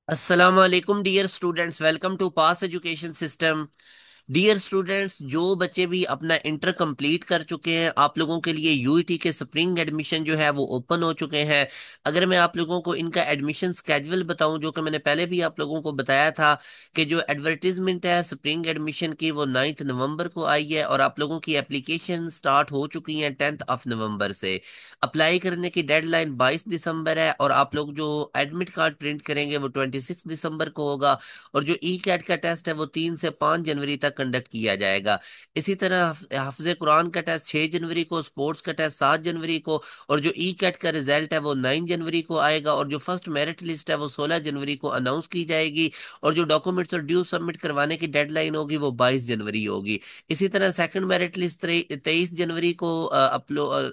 अस्सलाम वालेकुम dear students, welcome to pass education system. Dear students, जो बच्चे भी अपना इंटर कंप्लीट कर चुके हैं, आप लोगों के लिए यूईटी के स्प्रिंग एडमिशन जो है वो ओपन हो चुके हैं। अगर मैं आप लोगों को इनका एडमिशन स्केड्यूल बताऊं, जो कि मैंने पहले भी आप लोगों को बताया था कि जो एडवर्टीजमेंट है स्प्रिंग एडमिशन की वो 9 नवंबर को आई है और आप लोगों की एप्लीकेशन स्टार्ट हो चुकी है 10 नवंबर से। अप्लाई करने की डेडलाइन 22 दिसंबर है और आप लोग जो एडमिट कार्ड प्रिंट करेंगे वो 26 दिसंबर को होगा। और जो ई कैट का टेस्ट है वो 3 से 5 जनवरी तक कंडक्ट किया जाएगा। इसी तरह हाफिज कुरान का टेस्ट 6 जनवरी को, स्पोर्ट्स का टेस्ट 7 जनवरी को, और जो ई कैट का रिजल्ट है वो 9 जनवरी को आएगा। और जो फर्स्ट मेरिट लिस्ट है वो 16 जनवरी को अनाउंस की जाएगी। और जो डॉक्यूमेंट्स और ड्यू सबमिट करवाने की डेडलाइन होगी वो 22 जनवरी होगी। इसी तरह सेकंड मेरिट लिस्ट 23 जनवरी को अपलोड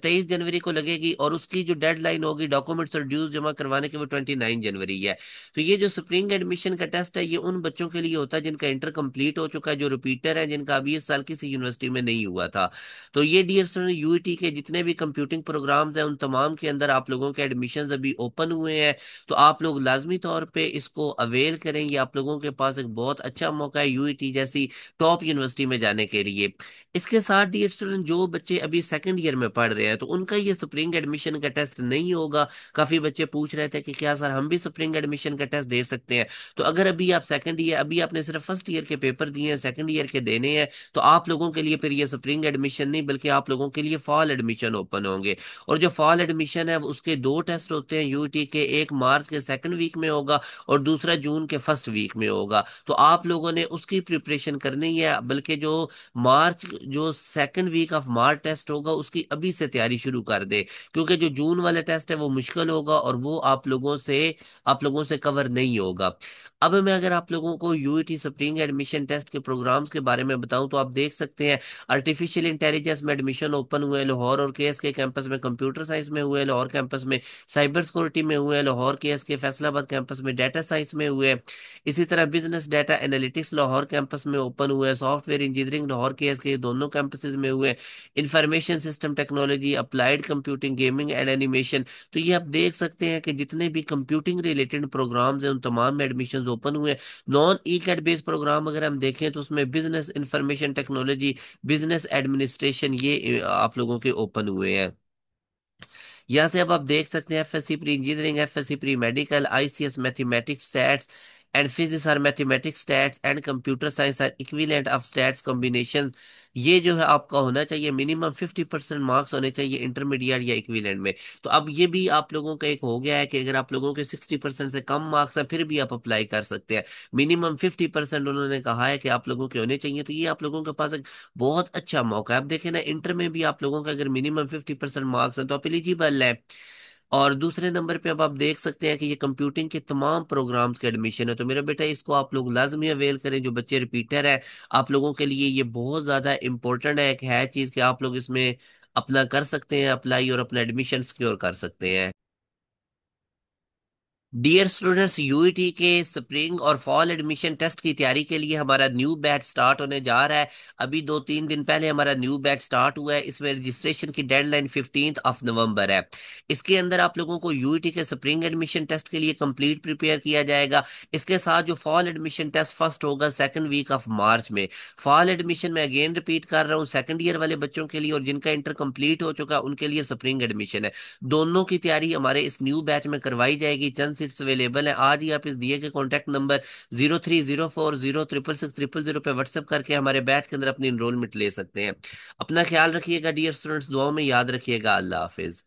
23 जनवरी को लगेगी और उसकी जो डेडलाइन होगी डॉक्यूमेंट्स और ड्यूज जमा करवाने की वो 29 जनवरी है। तो ये जो स्प्रिंग एडमिशन का टेस्ट है ये उन बच्चों के लिए होता है जिनका इंटर कंप्लीट हो चुका है, जो रिपीटर है, जिनका अभी इस साल किसी यूनिवर्सिटी में नहीं हुआ था। तो ये डियर स्टूडेंट, यूईटी के जितने भी कंप्यूटिंग प्रोग्राम्स हैं उन तमाम के अंदर आप लोगों के एडमिशन अभी ओपन हुए हैं। तो आप लोग लाजमी तौर पे इसको अवेल करें। ये आप लोगों के पास एक बहुत अच्छा मौका है यूईटी जैसी टॉप यूनिवर्सिटी में जाने के लिए। इसके साथ डियर स्टूडेंट, जो बच्चे अभी सेकंड ईयर में पढ़ रहे हैं तो उनका ये स्प्रिंग एडमिशन का टेस्ट नहीं होगा। काफी बच्चे पूछ रहे थे कि क्या सर हम भी स्प्रिंग एडमिशन का टेस्ट दे सकते हैं। तो अगर अभी आप सेकंड ईयर, अभी आपने सिर्फ फर्स्ट ईयर के पेपर दिए हैं, सेकंड ईयर के देने हैं, तो आप लोगों के लिए फिर ये स्प्रिंग एडमिशन नहीं बल्कि आप लोगों के लिए फॉल एडमिशन ओपन होंगे। और जो फॉल एडमिशन है उसके दो टेस्ट होते हैं यूटी के, एक मार्च के सेकंड वीक में होगा और दूसरा जून के फर्स्ट वीक में होगा। तो आप लोगों ने उसकी प्रिपरेशन करनी है, बल्कि जो second week of March test होगा उसकी अभी से तैयारी शुरू कर दे। क्योंकि जो जून वाला टेस्ट है वो मुश्किल होगा और वो आप लोगों से कवर नहीं होगा। अब मैं अगर आप लोगों को यूईटी स्प्रिंग एडमिशन टेस्ट के प्रोग्राम्स के बारे में बताऊं तो आप देख सकते हैं आर्टिफिशियल इंटेलिजेंस में एडमिशन ओपन हुए हैं लाहौर और केएस के कैंपस में, कंप्यूटर साइंस में हुए हैं लाहौर कैंपस में, साइबर सिक्योरिटी में हुए हैं लाहौर केएस के फैसलाबाद कैंपस में, डाटा साइंस में हुए हैं। इसी तरह business data analytics Lahore campus में ओपन हुए हैं, सॉफ्टवेयर इंजीनियरिंग लाहौर केएस के दोनों कैंपसेस में हुए हैं, information system technology, applied computing, gaming and animation. तो ये आप देख सकते हैं कि जितने भी कंप्यूटिंग रिलेटेड प्रोग्राम्स हैं उन तमाम में एडमिशन ओपन हुए हैं। Non E CAT based program अगर हम देखें तो उसमें business information technology, business administration, ये आप लोगों के ओपन हुए हैं। यहाँ से अब आप देख सकते हैं FSc pre engineering, FSc pre medical, ICS mathematics stats and physics और mathematics stats and computer science or equivalent of stats combination. ये जो है आपका होना चाहिए, मिनिमम 50% मार्क्स होने चाहिए इंटरमीडिएट या इक्विवेलेंट में। तो अब ये भी आप लोगों का एक हो गया है कि अगर आप लोगों के 60% से कम मार्क्स हैं फिर भी आप अप्लाई कर सकते हैं। मिनिमम 50% उन्होंने कहा है कि आप लोगों के होने चाहिए। तो ये आप लोगों के पास एक बहुत अच्छा मौका है। अब देखें ना, इंटर में भी आप लोगों का अगर मिनिमम 50% मार्क्स हैं तो आप एलिजिबल है। और दूसरे नंबर पे अब आप देख सकते हैं कि ये कंप्यूटिंग के तमाम प्रोग्राम्स के एडमिशन है। तो मेरा बेटा इसको आप लोग लाजमी अवेल करें। जो बच्चे रिपीटर है आप लोगों के लिए ये बहुत ज़्यादा इंपॉर्टेंट है, एक है चीज़ कि आप लोग इसमें अपना कर सकते हैं अप्लाई और अपना एडमिशन सिक्योर कर सकते हैं। डियर स्टूडेंट्स, यूईटी के स्प्रिंग और फॉल एडमिशन टेस्ट की तैयारी के लिए हमारा न्यू बैच स्टार्ट होने जा रहा है। अभी 2-3 दिन पहले हमारा न्यू बैच स्टार्ट हुआ है। इसमें रजिस्ट्रेशन की डेडलाइन 15 नवंबर है। इसके अंदर आप लोगों को यूईटी के स्प्रिंग एडमिशन टेस्ट के लिए कंप्लीट प्रिपेयर किया जाएगा। इसके साथ जो फॉल एडमिशन टेस्ट फर्स्ट होगा सेकंड वीक ऑफ मार्च में। फॉल एडमिशन में अगेन रिपीट कर रहा हूँ, सेकंड ईयर वाले बच्चों के लिए और जिनका इंटर कंप्लीट हो चुका उनके लिए स्प्रिंग एडमिशन है। दोनों की तैयारी हमारे इस न्यू बैच में करवाई जाएगी। चंद सीट्स अवेलेबल है। आज ही आप इस दिए के कॉन्टैक्ट नंबर 0304066600 पे व्हाट्सएप करके हमारे बैच के अंदर अपनी इनरोलमेंट ले सकते हैं। अपना ख्याल रखिएगा डियर स्टूडेंट्स, दुआओं में याद रखिएगा। अल्लाह हाफिज।